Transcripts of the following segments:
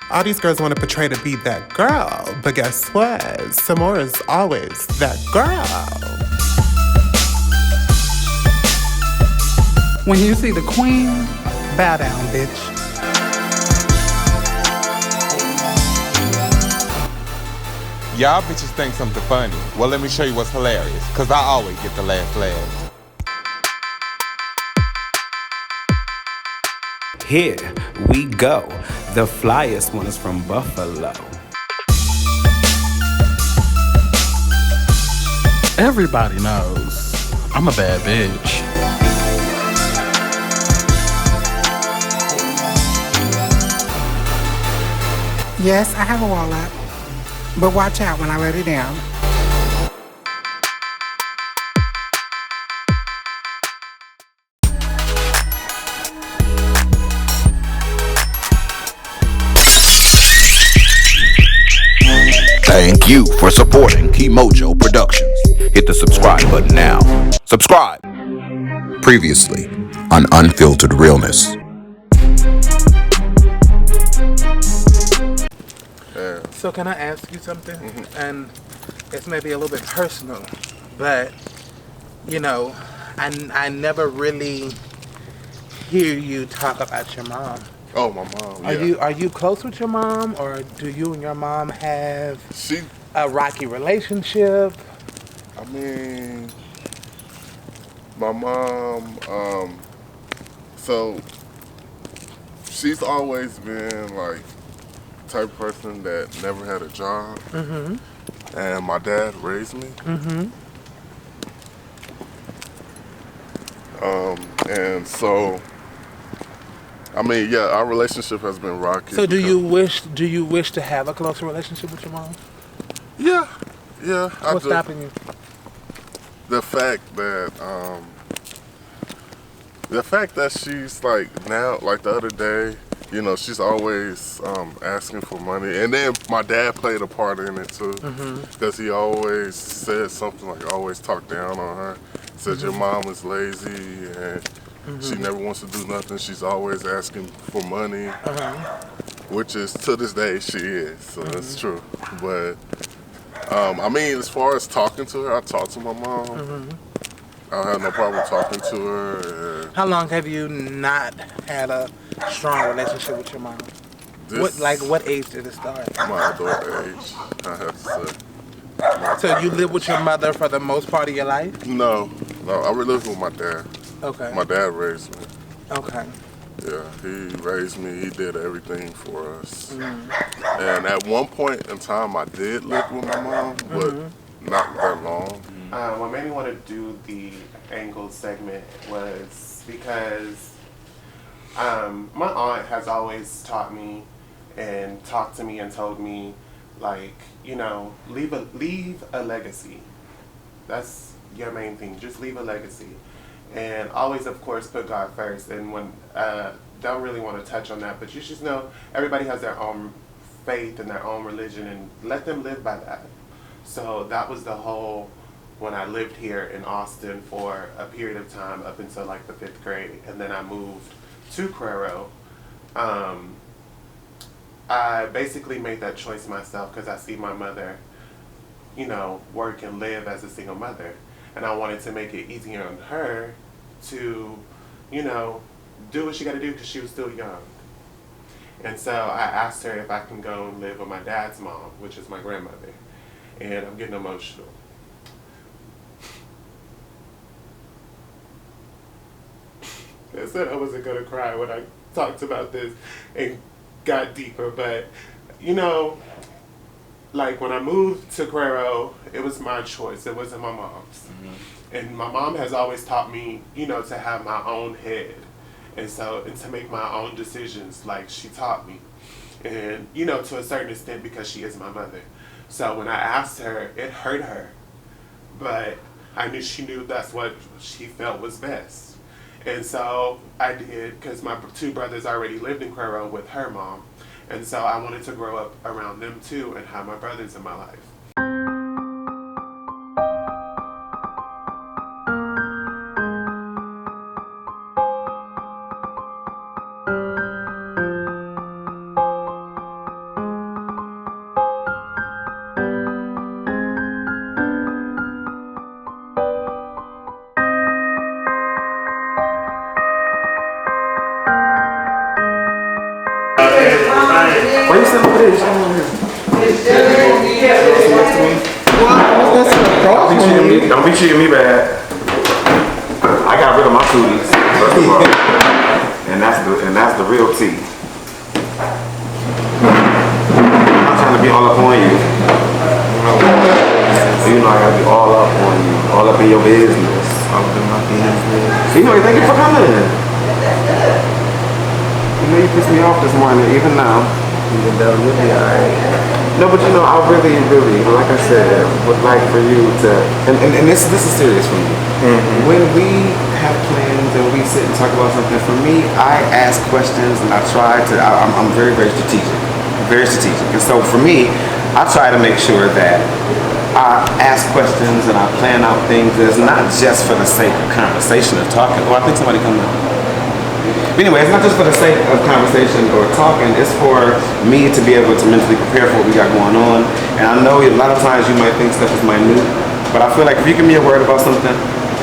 All these girls want to portray to be that girl, but guess what? Samora's always that girl. When you see the queen, bow down, bitch. Y'all bitches think something funny. Well, let me show you what's hilarious, because I always get the last laugh. Here we go. The flyest one is from Buffalo. Everybody knows I'm a bad bitch. Yes, I have a wallet, but watch out when I let it down. Thank you for supporting KeeMojo Productions. Hit the subscribe button now. Subscribe. Previously on Unfiltered Realness. So can I ask you something? And it's maybe a little bit personal, but you know, I never really hear you talk about your mom. Oh, my mom. Yeah. Are you close with your mom, or do you and your mom have She, a rocky relationship? I mean, my mom, so she's always been like type of person that never had a job. And my dad raised me. And so, I mean, yeah, our relationship has been rocky. So do you wish to have a closer relationship with your mom? Yeah, I What's do. stopping you? The fact that she's like now, like the other day, you know, she's always asking for money, and then my dad played a part in it too, because he always said something like, always talked down on her, said your mom is lazy and she never wants to do nothing. She's always asking for money, which is to this day she is, so that's true. But I mean, as far as talking to her, I talk to my mom. I don't have no problem talking to her. How long have you not had a strong relationship with your mom? What age did it start? My adult age, I have to say. So you live with your mother for the most part of your life? No, I live with my dad. Okay. My dad raised me. Okay. Yeah, he raised me. He did everything for us. And at one point in time, I did live with my mom, but not that long. What made me want to do the angled segment was because my aunt has always taught me and talked to me and told me, like, you know, leave a legacy. That's your main thing. Just leave a legacy. And always, of course, put God first. And when don't really want to touch on that, but you should know everybody has their own faith and their own religion, and let them live by that. So that was the whole, when I lived here in Austin for a period of time up until like the 5th grade, and then I moved to Crero. I basically made that choice myself because I see my mother, you know, work and live as a single mother. And I wanted to make it easier on her to, you know, do what she got to do because she was still young. And so I asked her if I can go and live with my dad's mom, which is my grandmother. And I'm getting emotional. I said I wasn't going to cry when I talked about this and got deeper, but, you know, like when I moved to Crero, it was my choice. It wasn't my mom's. And my mom has always taught me, you know, to have my own head. And to make my own decisions, like she taught me. And, you know, to a certain extent because she is my mother. So when I asked her, it hurt her. But I knew she knew that's what she felt was best. And so I did, because my 2 brothers already lived in Crero with her mom. And so I wanted to grow up around them too and have my brothers in my life. Why you sitting over there? Don't be treating me bad. I got rid of my cooties, first of all. And that's the real tea. I'm not trying to be all up on you. You know I gotta be all up on you, all up in your business. All up in my business. You know, thank you for coming. You know you pissed me off this morning, even now. Even though you'll be alright. No, but you know, I really, like I said, would like for you to, and this is serious for me. Mm-hmm. When we have plans and we sit and talk about something, for me, I ask questions and I try to, I'm very, very strategic. Very strategic. And so for me, I try to make sure that I ask questions and I plan out things that's not just for the sake of conversation or talking. Oh, I think somebody coming up. But anyway, it's not just for the sake of conversation or talking, it's for me to be able to mentally prepare for what we got going on. And I know a lot of times you might think stuff is minute, but I feel like if you give me a word about something,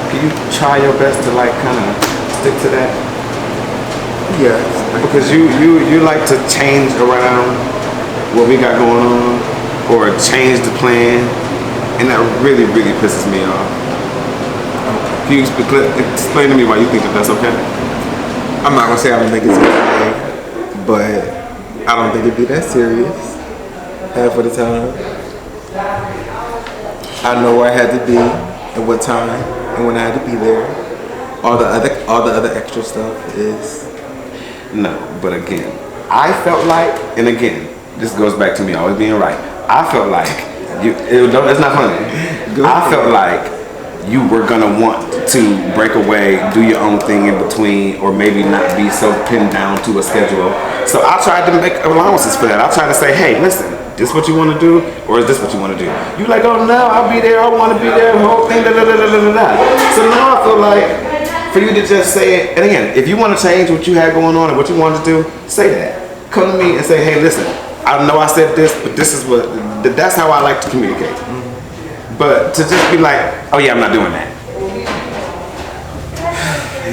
can you try your best to like kind of stick to that? Yeah. Because you like to change around what we got going on or change the plan, and that really, really pisses me off. Can you explain to me why you think that that's okay? I'm not gonna say I don't think it's okay, but I don't think it'd be that serious half of the time. I know where I had to be at what time and when I had to be there. All the other extra stuff is no. But again, I felt like, and again, this goes back to me always being right. I felt like it's not funny. I felt like you were gonna want to break away, do your own thing in between, or maybe not be so pinned down to a schedule. So I tried to make allowances for that. I tried to say, hey, listen, this what you want to do, or is this what you want to do? You like, oh no, I'll be there, I want to be there, the whole thing, da da da da da da. So now I feel like for you to just say it, and again, if you want to change what you had going on and what you wanted to do, say that. Come to me and say, hey, listen, I know I said this, but this is that's how I like to communicate. But to just be like, oh yeah, I'm not doing that.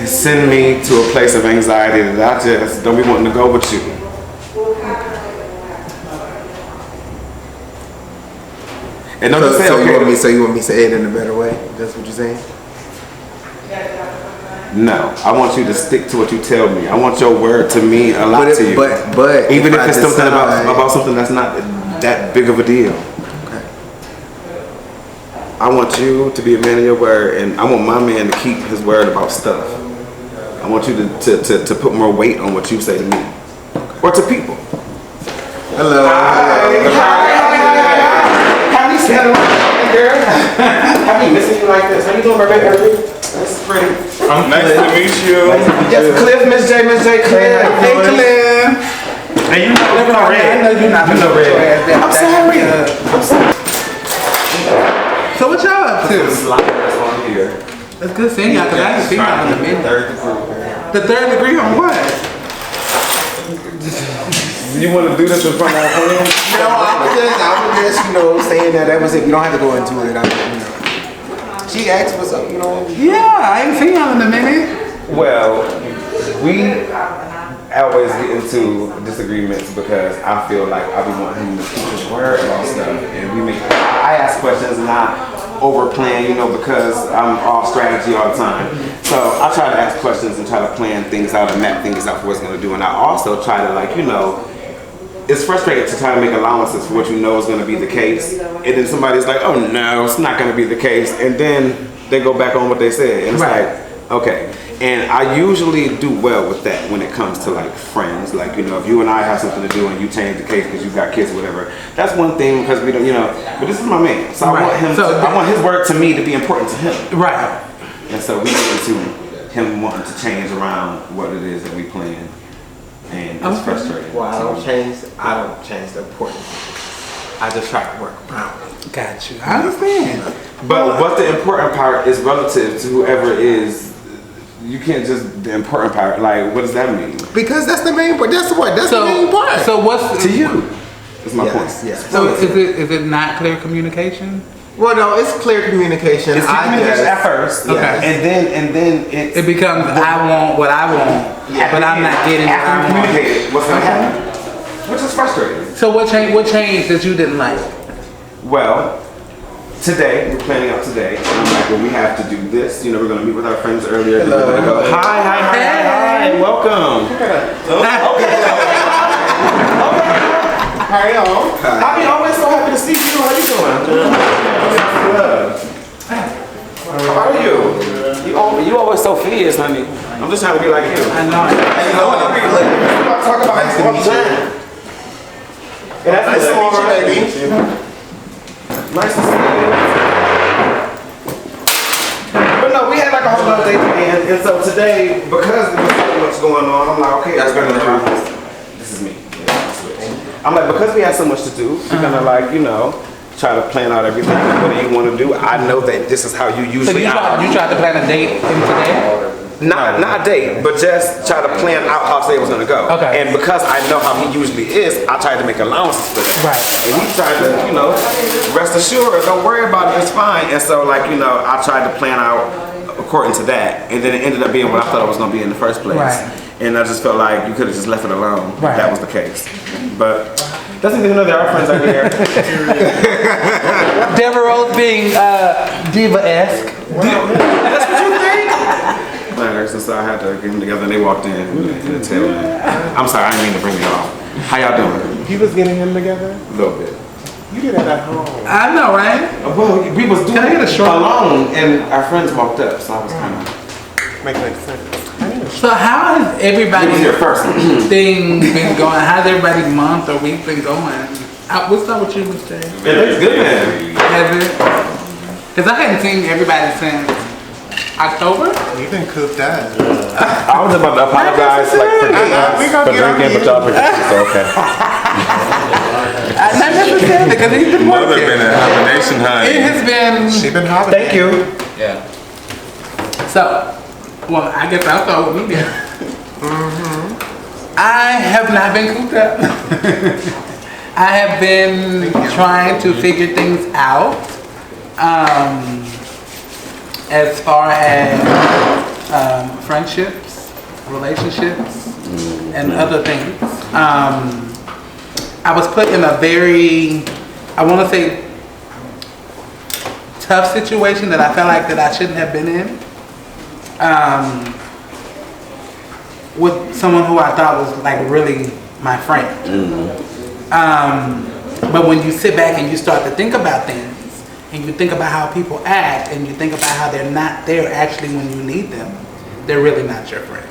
Send me to a place of anxiety that I just don't be wanting to go with you. And don't just say, okay. You want me to say it in a better way? That's what you're saying? No, I want you to stick to what you tell me. I want your word to mean a lot to you. But even if it's something about something that's not that big of a deal. I want you to be a man of your word, and I want my man to keep his word about stuff. I want you to put more weight on what you say to me. Or to people. Hello. Hi. Have you seen girl? Have you missing you like this? How you doing, my baby? That's pretty. Nice to meet you. Yes, Cliff, Miss J, Cliff. Hey, Cliff. Hey, you know red. I know you're not no red. I'm sorry. So what y'all up to? Sliders on here. That's good seeing y'all, because I haven't seen y'all in a minute. The third degree on what? You want to do this in front of our friends? No, I was just, saying that was it. You don't have to go into it. She asked what's up, Yeah, I ain't seen y'all in a minute. Well, we always get into disagreements because I feel like I be wanting him to keep his word about stuff, and I ask questions and I overplan, because I'm all strategy all the time. So I try to ask questions and try to plan things out and map things out for what's going to do, and I also try to it's frustrating to try to make allowances for what you know is going to be the case, and then somebody's like, oh no, it's not going to be the case, and then they go back on what they said, and it's like, okay. And I usually do well with that when it comes to friends. If you and I have something to do and you change the case because you got kids or whatever, that's one thing because we don't, but this is my man. So I want him I want his word to me to be important to him. Right. And so we get into him wanting to change around what it is that we plan. And it's frustrating. Well, I don't change the important thing. I just try to work around it. Got you. I understand. But what the important part is relative to whoever is. You can't just the important part. What does that mean? Because that's the main part. That's the main part. So what's to you? That's my point. Yes. So is it not clear communication? Well, no, it's clear communication. It's clear communication at first, okay, and then it becomes I want what I want, but I'm not getting what I want. What's gonna happen? which is frustrating. So what changed that you didn't like? Well, today, we're planning out today, and I'm like, well, we have to do this. You know, we're going to meet with our friends earlier. Hello. We're gonna go, hi, welcome. Hi, y'all. I mean, always so happy to see you. How you doing? How are you? You always so fierce, honey. I'm just trying to be like you. I know. And you know what? I'm talk about nice to meet you. And that's nice to meet you, baby. Nice to see you. But no, we had like a whole other day today, and so today, because there was so much going on, I'm like, okay, that's gonna do. This is me. I'm like, because we have so much to do, we're gonna like, you know, try to plan out everything. What do you want to do? I know that this is how you usually So you tried to plan a date in today? Not a date, but just try to plan out how today was gonna go. Okay. And because I know how he usually is, I tried to make allowances for that. Right. And he tried to, you know, rest assured, don't worry about it, it's fine. And so, like, you know, I tried to plan out according to that, and then it ended up being what I thought it was gonna be in the first place. Right. And I just felt like you could have just left it alone. Right. If that was the case. But doesn't even know that our friends are here. Deborah Rose being diva-esque. That's what you think? And so I had to get them together, and they walked in and tell me. I'm sorry, I didn't mean to bring you all. How y'all doing? You was getting him together? A little bit. You did that at home. I know, right? Well, we was doing Can I get a it short alone, and our friends walked up, so I was kind of Makes sense. So how has everybody's your first thing been going? How's everybody's month or week been going? What's up with you, Miss J? It's good, man. Has it? Because I hadn't seen everybody since October. You've been cooped up. I was about to apologize for drinking, but y'all drinking too, so okay. Not necessarily, because he's been working. Mother been in hibernation, honey. It has been. She's been hot. Thank you. Yeah. So, well, I guess I'll start with me then. I have not been cooped up. I have been trying to figure things out. As far as friendships, relationships, and other things. I was put in a very, I want to say, tough situation that I felt like that I shouldn't have been in. With someone who I thought was like really my friend. But when you sit back and you start to think about things, and you think about how people act, and you think about how they're not there actually when you need them, they're really not your friend.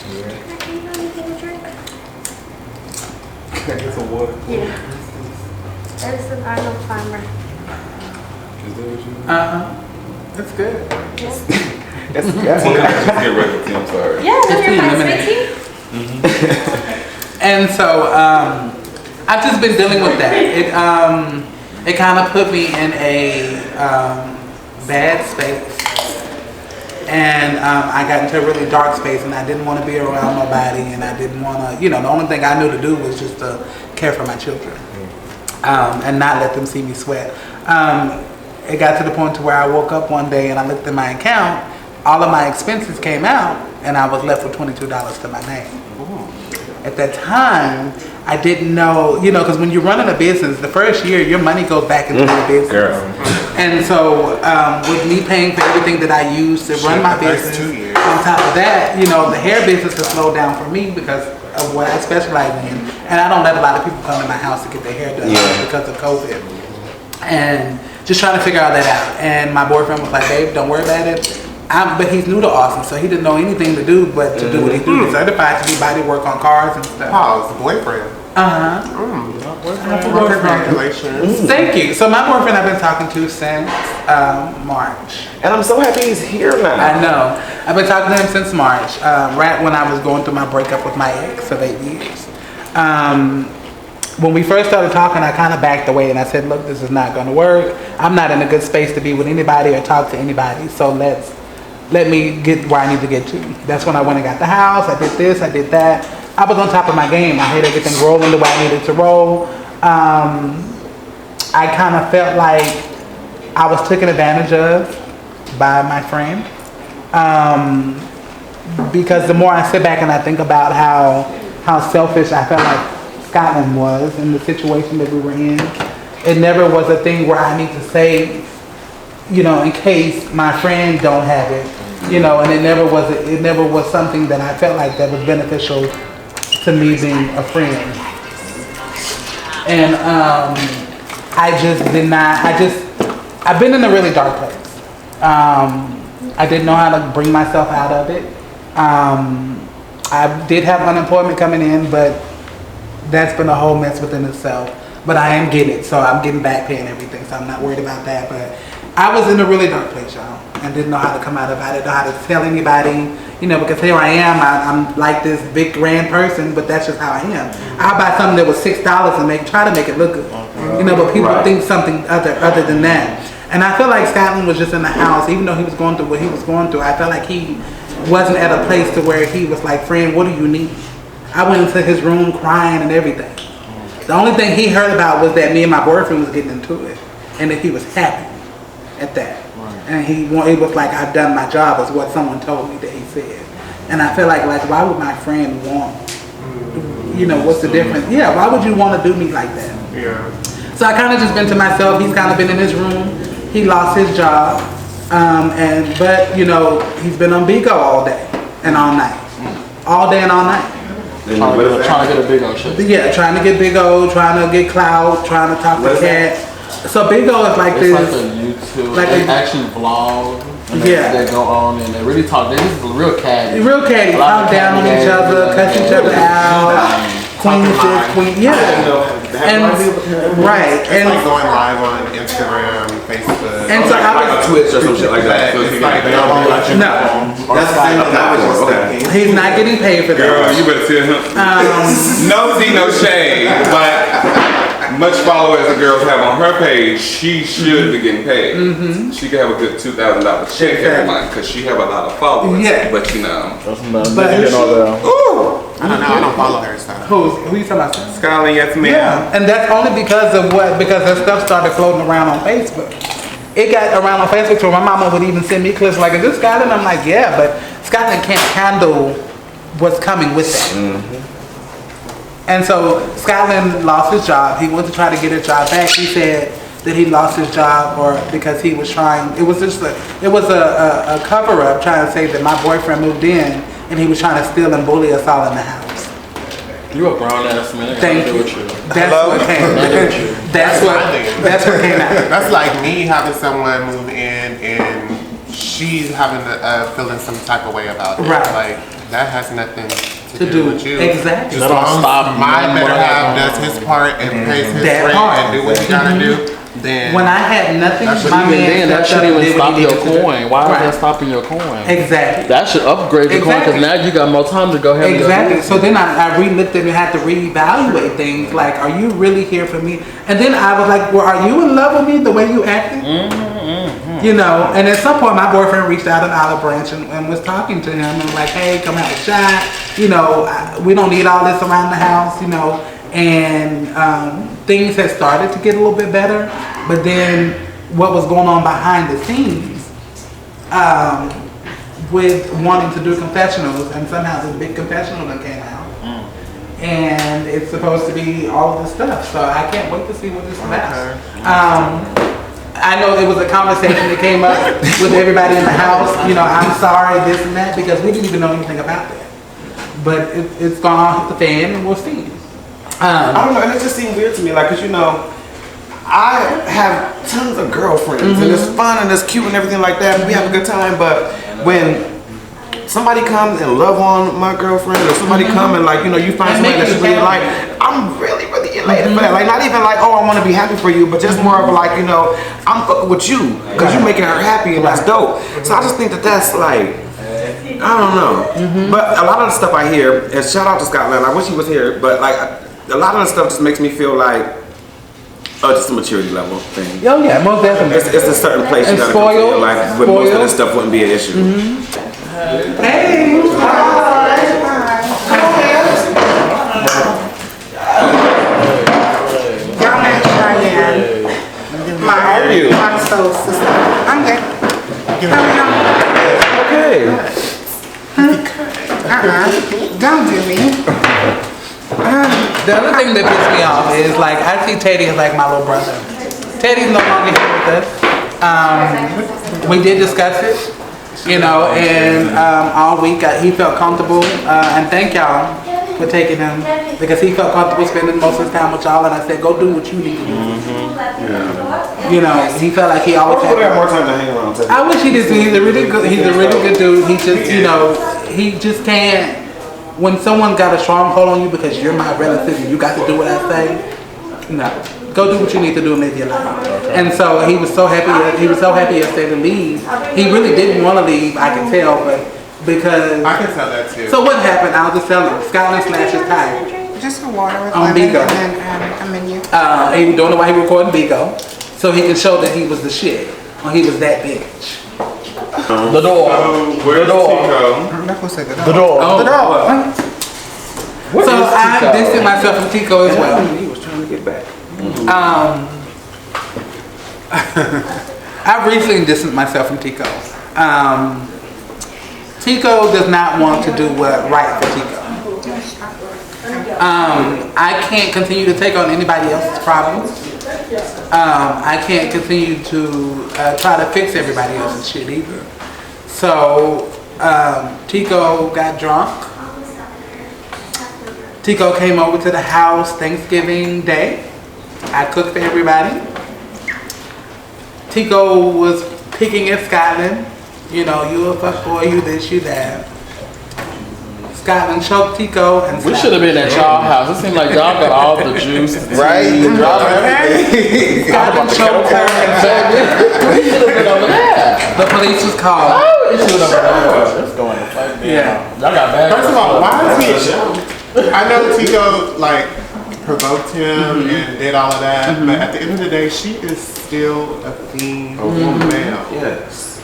It's a water. Yeah. It's an Arnold Palmer. That's good. That's Get ready with Tim, sorry. Yeah, no, you're fine. lemonade. And so I've just been dealing with that. It kind of put me in a bad space. And I got into a really dark space, and I didn't want to be around nobody, and I didn't want to, the only thing I knew to do was just to care for my children and not let them see me sweat. It got to the point to where I woke up one day and I looked at my account, all of my expenses came out, and I was left with $22 to my name. At that time, I didn't know, because when you're running a business, the first year, your money goes back into the business. Girl. And so, with me paying for everything that I use to run my business, on top of that, the hair business has slowed down for me because of what I specialize in. And I don't let a lot of people come to my house to get their hair done because of COVID. And just trying to figure all that out. And my boyfriend was like, babe, don't worry about it. But he's new to Austin, so he didn't know anything to do but to do what he do. He's certified to do body work on cars and stuff. Pause, the boyfriend. Congratulations. Thank you. So my boyfriend I've been talking to since March. And I'm so happy he's here now. I know. I've been talking to him since March, right when I was going through my breakup with my ex of 8 years. When we first started talking, I kind of backed away and I said, look, this is not going to work. I'm not in a good space to be with anybody or talk to anybody, so let me get where I need to get to. That's when I went and got the house. I did this, I did that. I was on top of my game. I had everything rolling the way I needed to roll. I kind of felt like I was taken advantage of by my friend. Because the more I sit back and I think about how selfish I felt like Scotland was in the situation that we were in. It never was a thing where I need to say, in case my friend don't have it, and it never was something that I felt like that was beneficial to me being a friend. And I just did not, I've been in a really dark place. I didn't know how to bring myself out of it. I did have unemployment coming in, but that's been a whole mess within itself. But I am getting it, so I'm getting back pay and everything, so I'm not worried about that. But I was in a really dark place, y'all, and didn't know how to come out of it. I didn't know how to tell anybody, because here I am, I'm like this big grand person, but that's just how I am. I'll buy something that was $6 and try to make it look good, but people think something other than that. And I feel like Scotland was just in the house, even though he was going through what he was going through. I felt like he wasn't at a place to where he was like, friend, what do you need? I went into his room crying and everything. The only thing he heard about was that me and my boyfriend was getting into it, and that he was happy at that. Right. And it was like, I've done my job, is what someone told me that he said. And I feel like why would my friend want, what's the difference? Yeah, why would you want to do me like that? Yeah. So I kind of just been to myself. He's kind of been in his room. He lost his job, but he's been on Bigo all day and all night, all day and all night. Trying to get a big O shit. Yeah, trying to get big O, trying to get clout, trying to talk to cat. So big O is like this. It's like a YouTube, they actually vlog. And they go on and they really talk. This is real catty. Real catty. Talk down on each other, cuss each other out. Queen is this, queen. Yeah. And right. It's like going live on Instagram, Facebook. And so I was Twitch or some shit like that. It's like no. That's the thing that I was just thinking. He's not getting paid for that. Girl, you better tell him. No tea, no shade, but much followers the girls have on her page, she should be getting paid. She could have a good $2,000 check every month because she have a lot of followers. Yeah. But I don't know. I don't follow her stuff. Who you talking about? Skyline, yes ma'am. Yeah, and that's only because of because her stuff started floating around on Facebook. It got around on Facebook, so my mama would even send me clips like, is this Scotland? I'm like, yeah, but Scotland can't handle what's coming with that. And so Scotland lost his job. He went to try to get his job back. He said that he lost his job because he was trying, it was a cover up trying to say that my boyfriend moved in and he was trying to steal and bully us all in the house. You a grown ass man. Thank you. That's what came out. That's what came out. That's like me having someone move in and she's having feeling some type of way about it. Right. Like that has nothing to do with you. Exactly. Just don't stop. My better half does his part and pays his rent and do what he gotta do. Then when I had nothing, my man that shouldn't even stop your coin. Why is that stopping your coin? Exactly. That should upgrade your coin because now you got more time to go ahead. Exactly. So then I re-looked at it and had to reevaluate things. Like, are you really here for me? And then I was like, well, are you in love with me the way you acted? And at some point my boyfriend reached out an olive branch and was talking to him and like, hey, come have a shot. We don't need all this around the house, and things had started to get a little bit better, but then what was going on behind the scenes with wanting to do confessionals, and somehow this big confessional that came out, and it's supposed to be all of this stuff, so I can't wait to see what this is about. I know there was a conversation that came up with everybody in the house, I'm sorry, this and that, because we didn't even know anything about that, but it's gone off the fan and we'll see. I don't know, and it just seemed weird to me, like, cause I have tons of girlfriends, and it's fun and it's cute and everything like that, and we have a good time, but when somebody comes and love on my girlfriend, or somebody come and like, you find somebody that you really like, I'm really, really elated for that. Like, not even like, oh, I want to be happy for you, but just more of like, I'm fucking with you, cause you're making her happy, and that's dope. So I just think that that's like, I don't know. But a lot of the stuff I hear, and shout out to Scotland, I wish he was here, but like, a lot of the stuff just makes me feel like, just a maturity level thing. Oh yeah, most definitely. It's a certain place you gotta come to your life, but most of this stuff wouldn't be an issue. Hey! Y'all met Cheyenne. My soul sister. I'm good. How are you? Okay. Don't do me. The other thing that pissed me off is like I see Teddy as like my little brother. Teddy's no longer here with us. We did discuss it, you know, and all week he felt comfortable. And thank y'all for taking him because he felt comfortable spending most of his time with y'all. And I said, go do what you need to do. You know, he felt like he always had more time to hang around. I wish he did. He's a really good dude. He just, you know, he just can't. When someone got a stronghold on you because you're my relative and you got to do what I say, no. Go do what you need to do and live your life. And so he was so happy. He was so happy yesterday to leave. He really didn't want to leave. I can tell, but because I can tell that too. So what happened? I'll just tell him. Scotland slashed his tire. Just a water with on lemon Bigo. and a menu. He was doing it while he was recording Bigo, so he could show that he was the shit or he was that bitch. The door. Where's the door. Tico? The door. Oh, the door. So I distanced myself from Tico as well. He was trying to get back. I recently distanced myself from Tico. Tico does not want to do what's right for Tico. I can't continue to take on anybody else's problems. I can't continue to try to fix everybody else's shit either. So Tico got drunk. Tico came over to the house Thanksgiving Day. I cooked for everybody. Tico was picking at Scotland. You know, you a fuckboy, you this, you that. Scotland choked Tico and we should have been at y'all house. It seemed like y'all got all the juice. Right? Y'all everything. Scotland choked her and we should have been over there. the police was called. We should have been over there. Let's go in the fight. Yeah. Y'all got bad. First of all, why is he? I know Tico like provoked him and did all of that, but at the end of the day, she is still a female. Yes.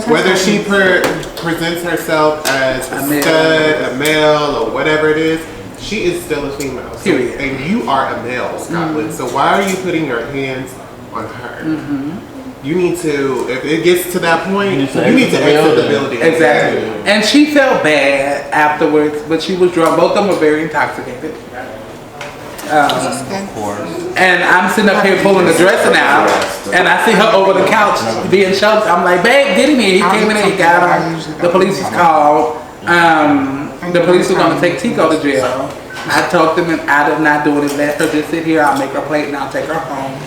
Whether she presents herself as a stud, a male, or whatever it is, she is still a female. So, and you are a male, Scotland. So why are you putting your hands on her? You need to, if it gets to that point, you need to exit the building. Exactly. And she felt bad afterwards, but she was drunk. Both of them were very intoxicated. And I'm sitting up here pulling the dressing out, and I see her over the couch being choked. I'm like, babe, get him in. He came in and he got him. The police was called. The police were going to take Tico to jail. I talked them out of not doing it. Let her just sit here. I'll make her plate and I'll take her home.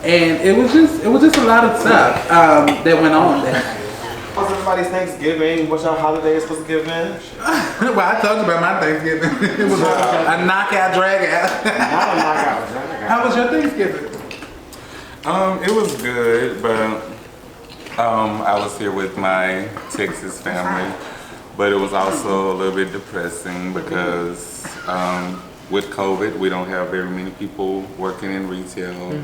And it was just a lot of stuff that went on that night. How's everybody's Thanksgiving? What's your holiday supposed to give in? Well, I talked about my Thanksgiving. It was a knockout, drag out. How was your Thanksgiving? It was good, but I was here with my Texas family, but it was also a little bit depressing because with COVID, we don't have very many people working in retail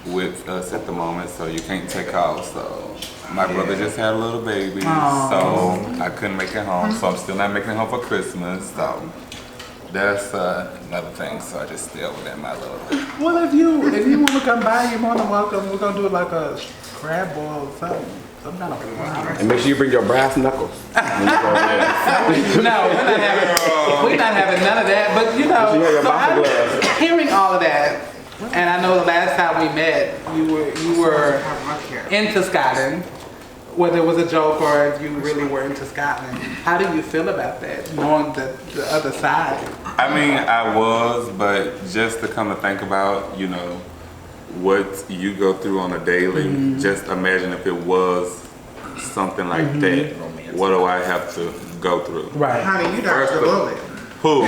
with us at the moment, so you can't take off. So my brother just had a little baby, so I couldn't make it home. So I'm still not making it home for Christmas. So that's another thing. So I just stay over there in my little. Well, if you want to come by, you're more than welcome. We're gonna do like a crab boil or something. Some kind of. And make sure you bring your brass knuckles. No, we're not having none of that. But you know, so I'm hearing all of that. And I know the last time we met, you were into Scotland, whether it was a joke or if you really were into Scotland. How do you feel about that, knowing the other side? I mean, I was, but just to come to think about, you know, what you go through on a daily, just imagine if it was something like that. What do I have to go through? Right. Honey, you dodged the bullet. Who?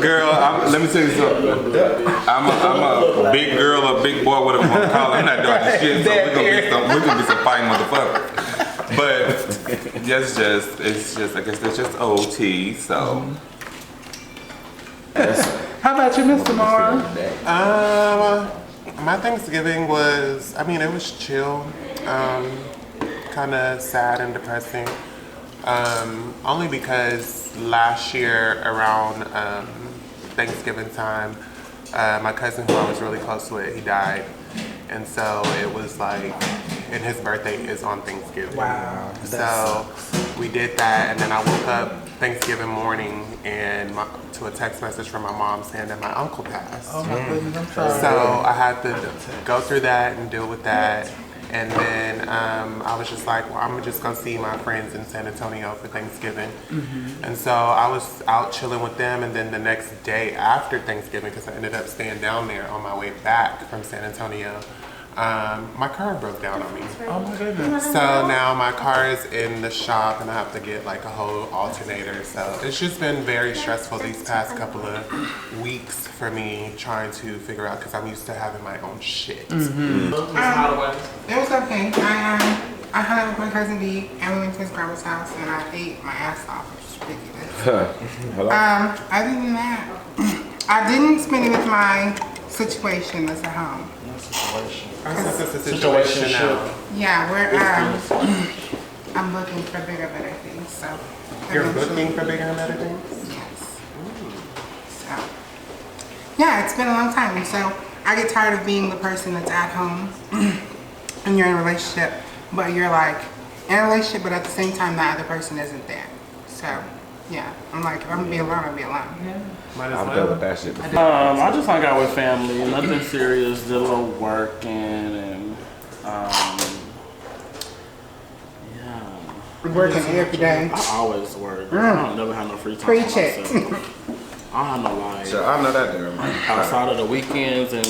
Girl, let me tell you something. I'm a big girl or big boy, whatever you want to call it. I'm not doing this shit, so we're gonna be some fighting motherfuckers. But it's just, I guess that's just OT, so. How about you, Mr. Mara? My Thanksgiving was, I mean, it was chill, kind of sad and depressing. Only because last year around Thanksgiving time, my cousin who I was really close with, he died. And so it was like, and his birthday is on Thanksgiving. Wow. So we did that, and then I woke up Thanksgiving morning and to a text message from my mom saying that my uncle passed. Oh my goodness, I'm sorry. So I had to go through that and deal with that. And then I was just like, well, I'm just gonna see my friends in San Antonio for Thanksgiving. And so I was out chilling with them, and then the next day after Thanksgiving, because I ended up staying down there on my way back from San Antonio, my car broke down on me. Oh my goodness. So now my car is in the shop and I have to get like a whole alternator. So it's just been very stressful these past couple of weeks for me trying to figure out, because I'm used to having my own shit. It was okay. I hung out with my cousin D and we went to his grandma's house and I ate my ass off, which is ridiculous. Other than that, I didn't spend it with my situation that's at home. That's a situation now. Yeah, I'm looking for bigger, better things. So You're looking for bigger and better things? Yes. So yeah, it's been a long time, and so I get tired of being the person that's at home and you're in a relationship, but you're like in a relationship, but at the same time that other person isn't there. So yeah, I'm like, if I'm gonna be alone, I'll be alone. Might as I've well. dealt with that shit before. I just hung out with family, nothing serious, did a little working and Working every day. I always work. I don't never have no free time. Preach it. I don't have no life. So I know that damn man. Outside of the weekends and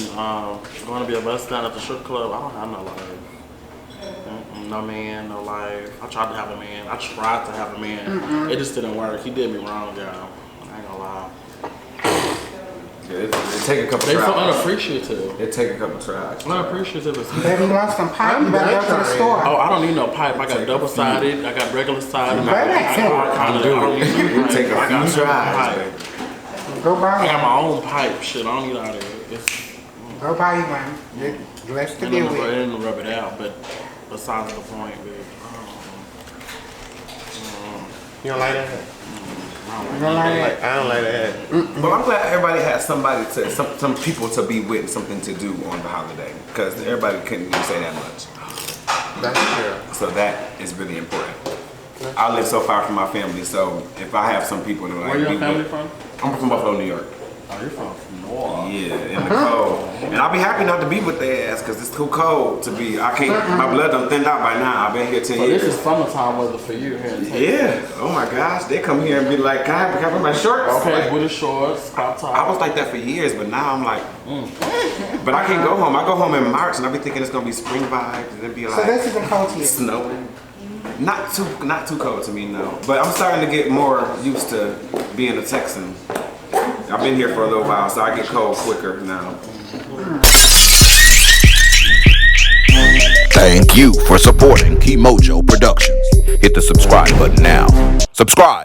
going to be a bus stand at the strip club, I don't have no life. No man, no life. I tried to have a man. I tried to have a man. It just didn't work. He did me wrong, y'all. I ain't gonna lie. Yeah, it take a couple They so tries. unappreciative. It take a couple tries. Unappreciative is Baby, you want some pipe? You better go to the store. Oh, I don't need no pipe. I got double sided. I got regular sided. Take a few tries. Go buy I got one. my own pipe. Shit, I don't need all that. Go buy you one. Less to deal with. And rub it out, but besides the point, babe. You don't like that? You don't like it? I don't like that. But I'm glad everybody had somebody to, some people to be with, something to do on the holiday, because everybody couldn't even say that much. That's true. So that is really important. I live so far from my family, so if I have some people that Where your family from? I'm from Buffalo, New York. Oh, you're from North. Yeah, in the cold. And I'll be happy not to be with their ass, because it's too cold to be. I can't, my blood done thinned out by now. I've been here 10 So years. this is summertime weather for you here in Texas. Yeah. Oh my gosh. They come here and be like, can I have my shorts? Okay, Like, with the shorts, crop top. I was like that for years, but now I'm like, But I can't go home. I go home in March and I be thinking it's gonna be spring vibes and then be So like this isn't cold to you? snowing. Not too cold to me, no. But I'm starting to get more used to being a Texan. I've been here for a little while, so I get cold quicker now. Thank you for supporting KeeMojo Productions. Hit the subscribe button now. Subscribe.